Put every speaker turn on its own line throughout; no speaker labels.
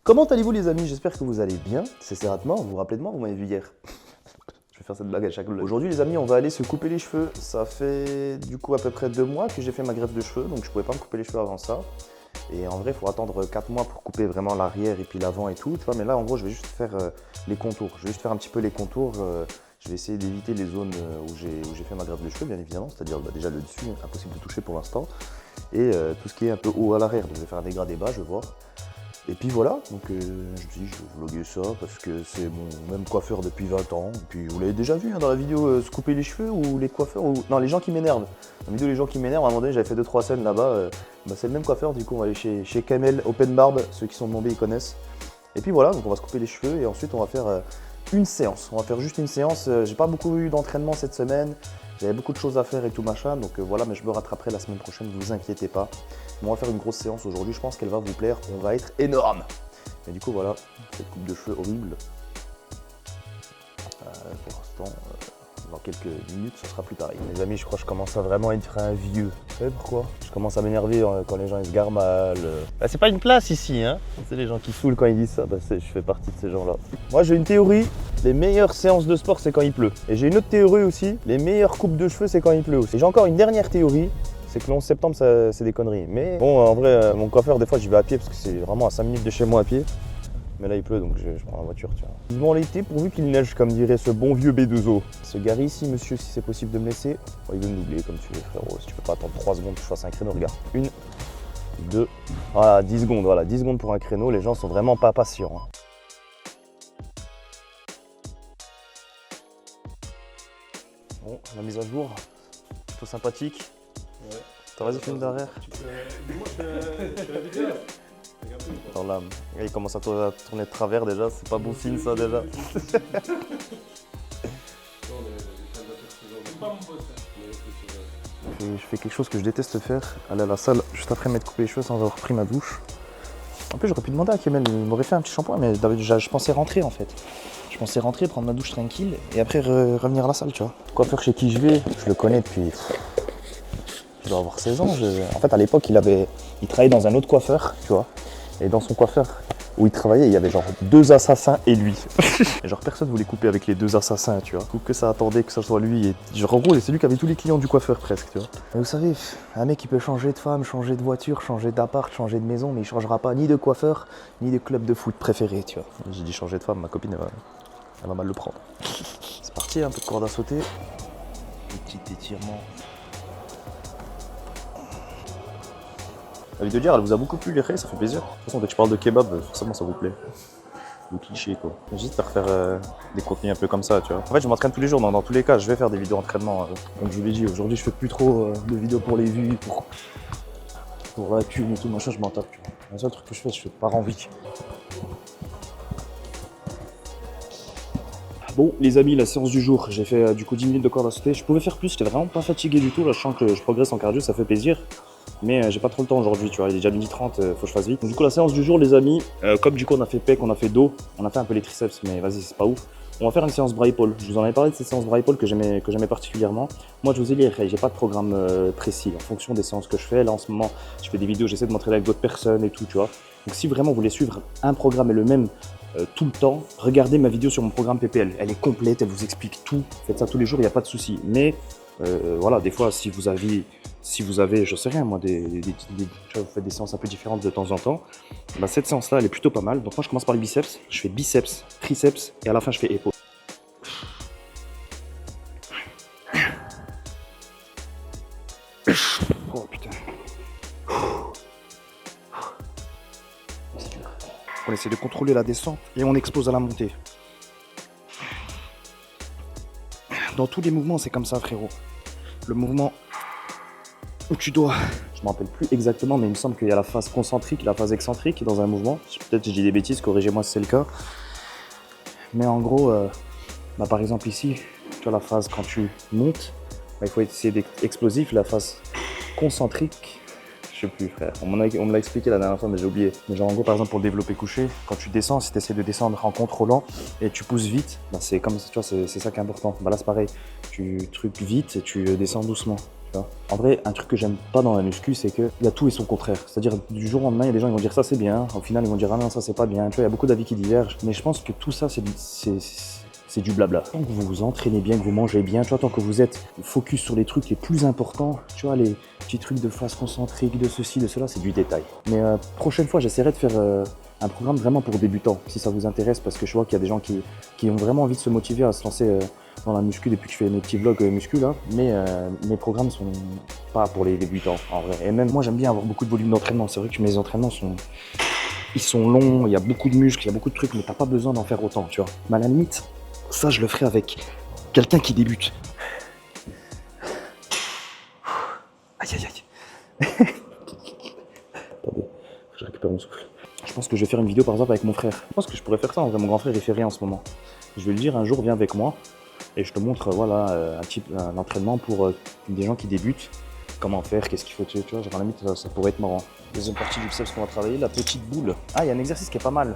Comment allez-vous les amis? J'espère que vous allez bien. C'est Serratement, vous vous rappelez de moi? Vous m'avez vu hier. Je vais faire cette blague à chaque vlog. Aujourd'hui les amis, on va aller se couper les cheveux. Ça fait du coup à peu près 2 mois que j'ai fait ma greffe de cheveux, donc je pouvais pas me couper les cheveux avant ça. Et en vrai, il faut attendre 4 mois pour couper vraiment l'arrière et puis l'avant et tout, tu vois. Mais là, en gros, je vais juste faire les contours. Je vais juste faire un petit peu les contours. Je vais essayer d'éviter les zones où j'ai fait ma greffe de cheveux, bien évidemment. C'est-à-dire déjà le dessus, impossible de toucher pour l'instant. Et tout ce qui est un peu haut à l'arrière. Donc je vais faire un dégradé bas, je vais voir. Et puis voilà, donc je me suis dit je vais vlogger ça parce que c'est mon même coiffeur depuis 20 ans. Et puis vous l'avez déjà vu dans la vidéo se couper les cheveux ou les coiffeurs ou... Non, les gens qui m'énervent. Dans la vidéo les gens qui m'énervent, à un moment donné j'avais fait 2-3 scènes là-bas. C'est le même coiffeur, du coup on va aller chez Kamel Open Barbe, ceux qui sont de Bombay ils connaissent. Et puis voilà, donc on va se couper les cheveux et ensuite on va faire une séance. On va faire juste une séance. J'ai pas beaucoup eu d'entraînement cette semaine. J'avais beaucoup de choses à faire et tout machin, donc voilà, mais je me rattraperai la semaine prochaine, ne vous inquiétez pas. On va faire une grosse séance aujourd'hui, je pense qu'elle va vous plaire, on va être énorme. Mais du coup voilà, cette coupe de cheveux horrible. Pour l'instant, dans quelques minutes, ce sera plus pareil. Les amis, je crois que je commence à vraiment être un vieux. Vous savez pourquoi? Je commence à m'énerver quand les gens ils se garent mal. Bah, c'est pas une place ici, hein. C'est les gens qui saoulent quand ils disent ça, bah, je fais partie de ces gens-là. Moi j'ai une théorie, les meilleures séances de sport c'est quand il pleut. Et j'ai une autre théorie aussi, les meilleures coupes de cheveux c'est quand il pleut aussi. Et j'ai encore une dernière théorie, c'est que le 11 septembre c'est des conneries. Mais bon, en vrai, mon coiffeur des fois j'y vais à pied parce que c'est vraiment à 5 minutes de chez moi à pied. Mais là il pleut donc je prends la voiture, tiens. Vivement l'été pourvu qu'il neige, comme dirait ce bon vieux B2O. Se garer ici monsieur, si c'est possible de me laisser. Oh, il veut me doubler comme tu veux frérot, si tu peux pas attendre 3 secondes que je fasse un créneau, regarde. 1, 2, voilà 10 secondes, voilà 10 secondes pour un créneau, les gens sont vraiment pas patients. Hein. Bon, la mise à jour, plutôt sympathique.
Ouais.
Attends, vas-y, filme derrière.
Dis-moi, je fais la vidéo.
Dans l'âme. Il commence à tourner de travers déjà, c'est pas bon signe ça déjà. Je fais quelque chose que je déteste faire, aller à la salle juste après m'être coupé les cheveux sans avoir pris ma douche. En plus j'aurais pu demander à Kamel, il m'aurait fait un petit shampoing mais je pensais rentrer en fait. Je pensais rentrer, prendre ma douche tranquille et après revenir à la salle, tu vois. Le coiffeur chez qui je vais, je le connais depuis... Je dois avoir 16 ans. En fait à l'époque il travaillait dans un autre coiffeur, tu vois. Et dans son coiffeur où il travaillait, il y avait genre 2 assassins et lui. Et genre personne voulait couper avec les 2 assassins, tu vois. Ou que ça attendait que ça soit lui. Et genre en gros, c'est lui qui avait tous les clients du coiffeur presque, tu vois. Et vous savez, un mec il peut changer de femme, changer de voiture, changer d'appart, changer de maison, mais il changera pas ni de coiffeur, ni de club de foot préféré, tu vois. J'ai dit changer de femme, ma copine elle va mal le prendre. C'est parti, un peu de corde à sauter. Petit étirement. La vidéo d'hier, elle vous a beaucoup plu les raies, ça fait plaisir. De toute façon, dès que je parle de kebab, forcément ça vous plaît. Le cliché quoi. J'hésite à refaire des contenus un peu comme ça, tu vois. En fait, je m'entraîne tous les jours, dans tous les cas, je vais faire des vidéos d'entraînement. Comme je vous l'ai dit, aujourd'hui, je fais plus trop de vidéos pour les vues, pour la thune et tout, machin, je m'en tape, tu vois. Le seul truc que je fais par envie. Bon, les amis, la séance du jour, j'ai fait du coup 10 minutes de corde à sauter. Je pouvais faire plus, j'étais vraiment pas fatigué du tout. Là, je sens que je progresse en cardio, ça fait plaisir. Mais j'ai pas trop le temps aujourd'hui, tu vois, il est déjà 12h30, faut que je fasse vite. Donc, du coup, la séance du jour, les amis, comme du coup on a fait pec, on a fait dos, on a fait un peu les triceps, mais vas-y, c'est pas ouf. On va faire une séance bras-épaules. Je vous en avais parlé de cette séance bras-épaules que j'aimais particulièrement. Moi, je vous ai dit, j'ai pas de programme précis en fonction des séances que je fais. Là, en ce moment, je fais des vidéos, j'essaie de m'entraîner avec d'autres personnes et tout, tu vois. Donc, si vraiment vous voulez suivre un programme et le même tout le temps, regardez ma vidéo sur mon programme PPL. Elle est complète, elle vous explique tout. Faites ça tous les jours, il n'y a pas de souci. Mais voilà, des fois, si vous avez, je sais rien, moi, tu vois, vous faites des séances un peu différentes de temps en temps, bah, cette séance-là, elle est plutôt pas mal. Donc moi, je commence par les biceps, je fais biceps, triceps, et à la fin, je fais épaules. Oh putain. C'est dur. On essaie de contrôler la descente et on explose à la montée. Dans tous les mouvements, c'est comme ça, frérot. Le mouvement où tu dois, je ne me rappelle plus exactement, mais il me semble qu'il y a la phase concentrique et la phase excentrique dans un mouvement. Peut-être que je dis des bêtises, corrigez-moi si c'est le cas. Mais en gros, bah, par exemple ici, tu vois la phase quand tu montes, bah, il faut essayer d'être explosif. La phase concentrique, je sais plus frère, on me l'a expliqué la dernière fois mais j'ai oublié. Mais genre en gros par exemple pour le développé couché, quand tu descends, si tu essaies de descendre en contrôlant et tu pousses vite, bah, c'est comme tu vois, c'est ça qui est important. Bah, là c'est pareil, tu trucs vite et tu descends doucement. Tu vois. En vrai, un truc que j'aime pas dans la muscu, c'est qu'il y a tout et son contraire. C'est-à-dire, du jour au lendemain, il y a des gens qui vont dire ça c'est bien, au final ils vont dire ah non, ça c'est pas bien. Tu vois, il y a beaucoup d'avis qui divergent, mais je pense que tout ça, c'est du blabla. Tant que vous vous entraînez bien, que vous mangez bien, tu vois, tant que vous êtes focus sur les trucs les plus importants, tu vois, les petits trucs de phase concentrique, de ceci, de cela, c'est du détail. Mais prochaine fois, j'essaierai de faire un programme vraiment pour débutants, si ça vous intéresse, parce que je vois qu'il y a des gens qui ont vraiment envie de se motiver à se lancer dans la muscu depuis que je fais mes petits vlogs muscu là, mais mes programmes sont pas pour les débutants en vrai. Et même moi j'aime bien avoir beaucoup de volume d'entraînement. C'est vrai que mes entraînements sont longs, il y a beaucoup de muscles, il y a beaucoup de trucs, mais t'as pas besoin d'en faire autant, tu vois. Mais à la limite, ça je le ferai avec quelqu'un qui débute. Aïe aïe aïe. Attendez, je récupère mon souffle. Je pense que je vais faire une vidéo par exemple avec mon frère. Je pense que je pourrais faire ça en vrai, mon grand frère il fait rien en ce moment. Je vais lui dire un jour viens avec moi et je te montre voilà un entraînement pour des gens qui débutent. Comment faire, qu'est-ce qu'il faut, tu vois, genre à la limite ça pourrait être marrant. Deuxième partie du biceps qu'on va travailler, la petite boule. Ah, il y a un exercice qui est pas mal,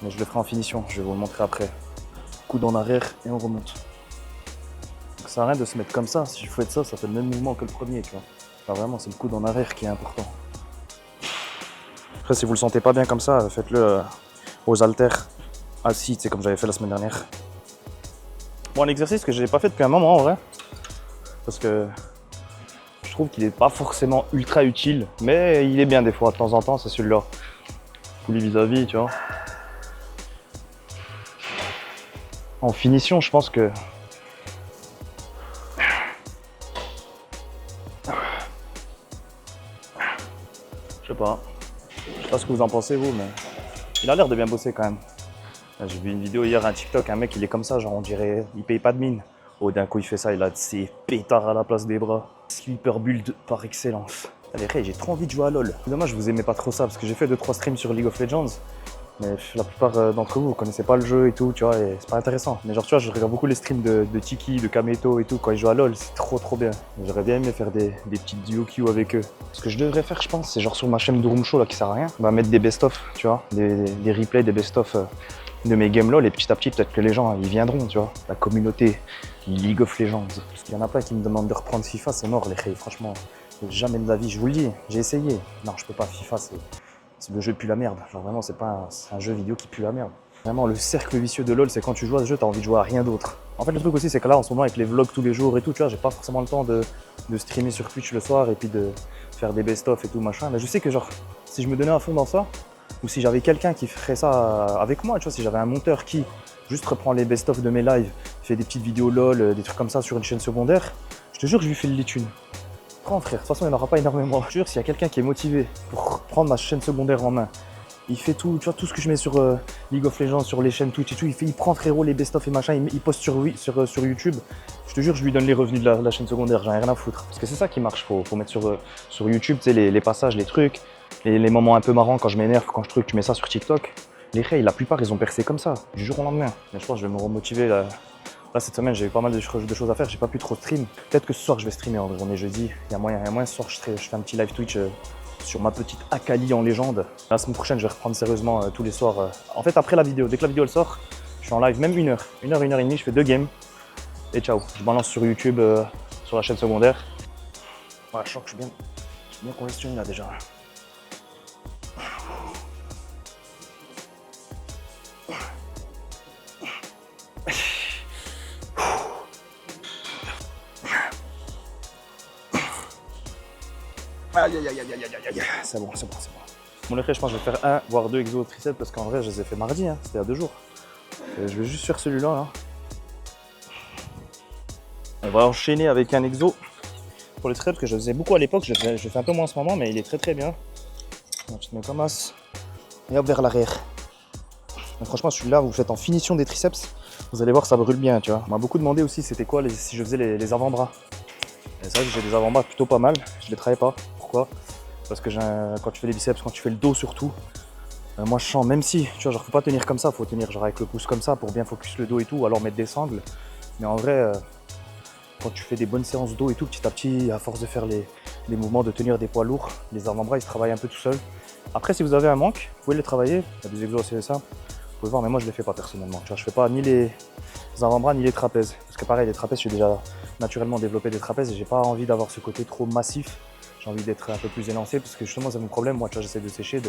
mais je le ferai en finition, je vais vous le montrer après. Coude en arrière et on remonte. Donc ça sert à rien de se mettre comme ça, si je fais ça, ça fait le même mouvement que le premier, tu vois. Enfin, vraiment, c'est le coude en arrière qui est important. Après, si vous le sentez pas bien comme ça, faites-le aux haltères assis, tu sais, comme j'avais fait la semaine dernière. Bon, un exercice que j'ai pas fait depuis un moment en vrai, parce que je trouve qu'il n'est pas forcément ultra utile, mais il est bien des fois, de temps en temps, c'est celui-là. Poulie vis-à-vis, tu vois. En finition, je pense que... Je sais pas ce que vous en pensez vous, mais il a l'air de bien bosser quand même. J'ai vu une vidéo hier, un TikTok, un mec il est comme ça, genre on dirait, il paye pas de mine. Oh, d'un coup il fait ça, il a ses pétards à la place des bras. Sleeper build par excellence. Allez, j'ai trop envie de jouer à LoL. Dommage, vous aimez pas trop ça, parce que j'ai fait 2-3 streams sur League of Legends. Mais la plupart d'entre vous connaissez pas le jeu et tout, tu vois, et c'est pas intéressant. Mais genre, tu vois, je regarde beaucoup les streams de Tiki, de Kameto et tout, quand ils jouent à LoL, c'est trop bien. J'aurais bien aimé faire des petites duo queue avec eux. Ce que je devrais faire, je pense, c'est genre sur ma chaîne de Room Show là qui sert à rien, on va mettre des best-of, tu vois, des replays, des best-of de mes games LoL, et petit à petit, peut-être que les gens, ils viendront, tu vois. La communauté League of Legends. Parce qu'il y en a plein qui me demandent de reprendre FIFA, c'est mort les filles, franchement. Jamais de la vie, je vous le dis, j'ai essayé. Non, je peux pas, FIFA, c'est le jeu pue la merde. Genre vraiment, c'est un jeu vidéo qui pue la merde. Vraiment, le cercle vicieux de LoL, c'est quand tu joues à ce jeu, t'as envie de jouer à rien d'autre. En fait, le truc aussi, c'est que là, en ce moment, avec les vlogs tous les jours et tout, tu vois, j'ai pas forcément le temps de streamer sur Twitch le soir et puis de faire des best-of et tout, machin. Mais je sais que, genre, si je me donnais à fond dans ça, ou si j'avais quelqu'un qui ferait ça avec moi, tu vois, si j'avais un monteur qui juste reprend les best-of de mes lives, fait des petites vidéos LoL, des trucs comme ça sur une chaîne secondaire, je te jure que je lui fais les thunes. Prends frère, de toute façon il n'y en aura pas énormément. Je te jure, s'il y a quelqu'un qui est motivé pour prendre ma chaîne secondaire en main, il fait tout, tu vois, tout ce que je mets sur League of Legends, sur les chaînes Twitch et tout, il prend frérot les best-of et machin, il poste sur YouTube. Je te jure, je lui donne les revenus de la chaîne secondaire, j'en ai rien à foutre. Parce que c'est ça qui marche, faut mettre sur YouTube, tu sais, les passages, les trucs, les moments un peu marrants quand je m'énerve, quand je truc, tu mets ça sur TikTok. Les rails, la plupart, ils ont percé comme ça, du jour au lendemain. Mais je pense que je vais me remotiver là. Là, cette semaine, j'ai eu pas mal de choses à faire, j'ai pas pu trop stream. Peut-être que ce soir, je vais streamer, en vrai, on est jeudi. Il y a moyen, ce soir, je fais un petit live Twitch sur ma petite Akali en légende. La semaine prochaine, je vais reprendre sérieusement tous les soirs. En fait, après la vidéo, dès que la vidéo elle sort, je suis en live, même 1 heure, 1 heure et demie, je fais 2 games. Et ciao, je balance sur YouTube, sur la chaîne secondaire. Voilà, je sens que je suis bien congestionné là déjà. Aïe aïe aïe aïe aïe aïe aïe, c'est bon. Bon, les frères, je pense que je vais faire 1 voire 2 exos au triceps parce qu'en vrai, je les ai fait mardi, hein, c'était il y a 2 jours. Et je vais juste faire celui-là. Là. On va enchaîner avec un exo pour les triceps que je faisais beaucoup à l'époque. Je fais un peu moins en ce moment, mais il est très bien. Donc, tu te mets comme as et hop vers l'arrière. Franchement, celui-là, vous le faites en finition des triceps. Vous allez voir, ça brûle bien, tu vois. On m'a beaucoup demandé aussi c'était quoi si je faisais les avant-bras. C'est vrai que j'ai des avant-bras plutôt pas mal. Je les travaille pas. Pourquoi ? Parce que quand tu fais les biceps, quand tu fais le dos surtout, moi je sens, même si, tu vois, genre faut pas tenir comme ça, faut tenir genre avec le pouce comme ça pour bien focus le dos et tout, ou alors mettre des sangles. Mais en vrai, quand tu fais des bonnes séances dos et tout, petit à petit, à force de faire les mouvements de tenir des poids lourds, les avant-bras ils se travaillent un peu tout seuls. Après, si vous avez un manque, vous pouvez les travailler. Il y a des exos assez simples. Vous pouvez voir, mais moi je les fais pas personnellement. Tu vois, je fais pas ni les avant-bras ni les trapèzes. Parce que pareil, les trapèzes, je suis déjà
naturellement développer des trapèzes et j'ai pas envie d'avoir ce côté trop massif. J'ai envie d'être un peu plus élancé parce que justement c'est mon problème. Moi, tu vois, j'essaie de sécher,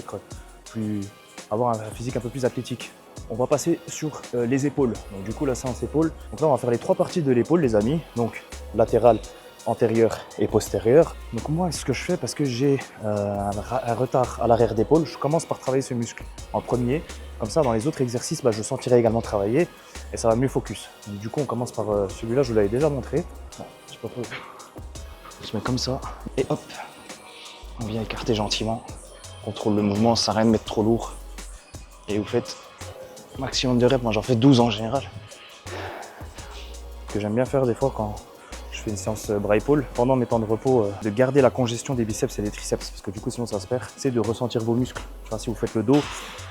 avoir un physique un peu plus athlétique. On va passer sur les épaules. Donc du coup, la séance épaules. Donc là, on va faire les 3 parties de l'épaule, les amis. Donc latérale, antérieure et postérieure. Donc moi, ce que je fais, parce que j'ai un retard à l'arrière d'épaule, je commence par travailler ce muscle en premier. Comme ça, dans les autres exercices, je sentirai également travailler et ça va mieux focus. Donc du coup, on commence par celui-là, je vous l'avais déjà montré. Bon, je sais pas trop. Je mets comme ça et hop, on vient écarter gentiment. Contrôle le mouvement sans rien de mettre trop lourd. Et vous faites maximum de reps. Moi, j'en fais 12 en général. Ce que j'aime bien faire des fois quand je fais une séance bras-épaules, pendant mes temps de repos, de garder la congestion des biceps et des triceps, parce que du coup, sinon ça se perd. C'est de ressentir vos muscles. Tu vois, si vous faites le dos,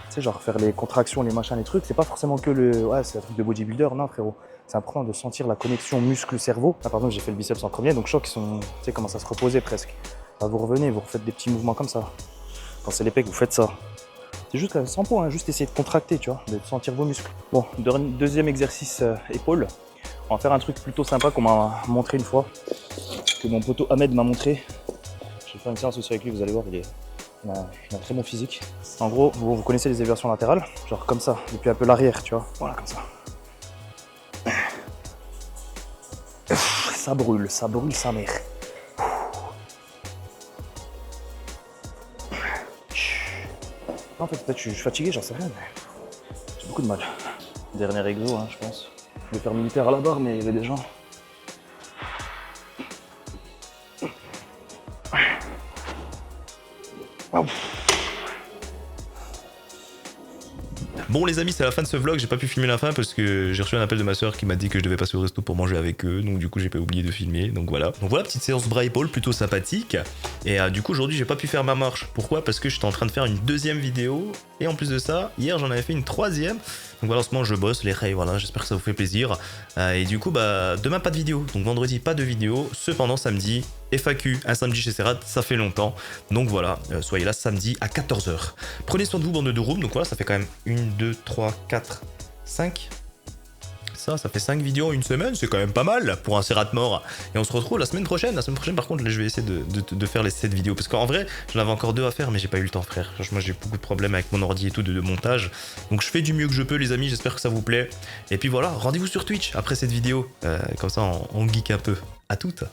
tu sais, genre faire les contractions, les machins, les trucs, c'est pas forcément que c'est un truc de bodybuilder, non frérot. C'est important de sentir la connexion muscle-cerveau. Là, par exemple, j'ai fait le biceps en premier, donc je sens qu'ils sont, tu sais, commencent à se reposer presque. Là, vous revenez, vous refaites des petits mouvements comme ça. Quand c'est les pecs, vous faites ça. C'est juste sans poids, hein, juste essayer de contracter, tu vois, de sentir vos muscles. Bon, deuxième exercice épaules. On va faire un truc plutôt sympa qu'on m'a montré une fois, que mon poteau Ahmed m'a montré. Je vais faire une séance aussi avec lui, vous allez voir, il a un très bon physique. En gros, vous connaissez les éversions latérales, genre comme ça, depuis un peu l'arrière, tu vois. Voilà, comme ça. Ça brûle sa mère. En fait, peut-être je suis fatigué, j'en sais rien, mais j'ai beaucoup de mal. Dernier exo, hein, je pense. Je vais faire militaire à la barre, mais il y avait des gens.
Bon les amis, c'est la fin de ce vlog, j'ai pas pu filmer la fin parce que j'ai reçu un appel de ma soeur qui m'a dit que je devais passer au resto pour manger avec eux, donc du coup j'ai pas oublié de filmer, donc voilà. Donc voilà, petite séance bras épaules plutôt sympathique, et du coup aujourd'hui j'ai pas pu faire ma marche. Pourquoi? Parce que j'étais en train de faire une deuxième vidéo, et en plus de ça, hier j'en avais fait une troisième, donc voilà en ce moment je bosse, les rails, voilà, j'espère que ça vous fait plaisir. Et du coup demain pas de vidéo, donc vendredi pas de vidéo, cependant samedi, FAQ, un samedi chez Serrat, ça fait longtemps. Donc voilà, soyez là samedi à 14 h. Prenez soin de vous, bande de room. Donc voilà, ça fait quand même 1, 2, 3, 4, 5. Ça fait 5 vidéos en une semaine, c'est quand même pas mal pour un Serrat mort. Et on se retrouve la semaine prochaine. La semaine prochaine, par contre, là, je vais essayer de faire les 7 vidéos. Parce qu'en vrai, j'en avais encore 2 à faire, mais j'ai pas eu le temps, frère. Moi, j'ai beaucoup de problèmes avec mon ordi et tout de montage. Donc je fais du mieux que je peux, les amis. J'espère que ça vous plaît. Et puis voilà, rendez-vous sur Twitch après cette vidéo. Comme ça, on geek un peu. À toutes.